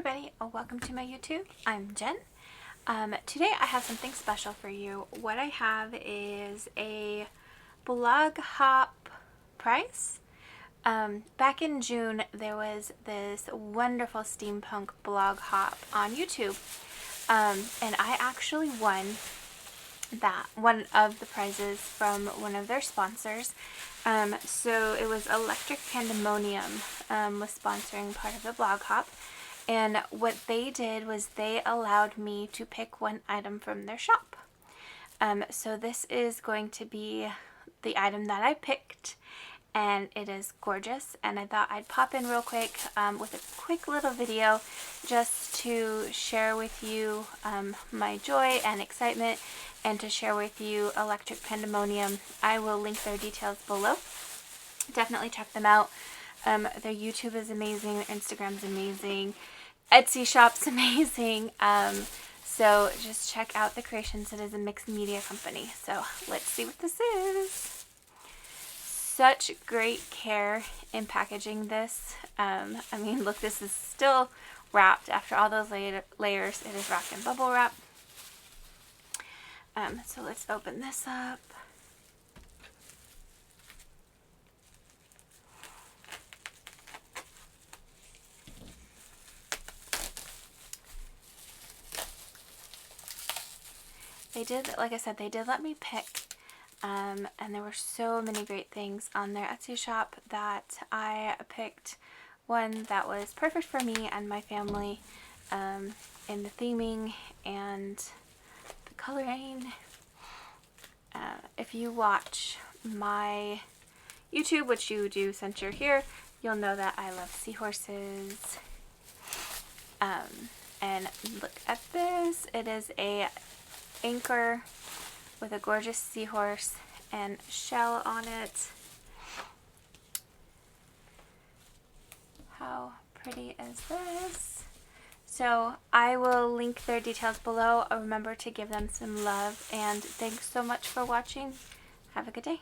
everybody, welcome to my YouTube. I'm Jen. Today I have something special for you. What I have is a blog hop prize. Back in June there was this wonderful steampunk blog hop on YouTube, and I actually won one of the prizes from one of their sponsors. So it was Electric Pandemonium was sponsoring part of the blog hop, and what they did was they allowed me to pick one item from their shop. So this is going to be the item that I picked, and it is gorgeous, and I thought I'd pop in real quick with a quick little video just to share with you my joy and excitement, and to share with you Electric Pandemonium. I will link their details below. Definitely check them out. Their YouTube is amazing, their Instagram's amazing, Etsy shop's amazing. So just check out the creations. It is a mixed media company. So let's see what this is. Such great care in packaging this. I mean, look, this is still wrapped after all those layers. It is wrapped in bubble wrap. So let's open this up. They did, like I said, they did let me pick, and there were so many great things on their Etsy shop that I picked one that was perfect for me and my family, in the theming and the coloring. If you watch my YouTube, which you do since you're here, you'll know that I love seahorses. And look at this. It is a anchor with a gorgeous seahorse and shell on it. How pretty is this? So I will link their details below. Remember to give them some love, and thanks so much for watching. Have a good day.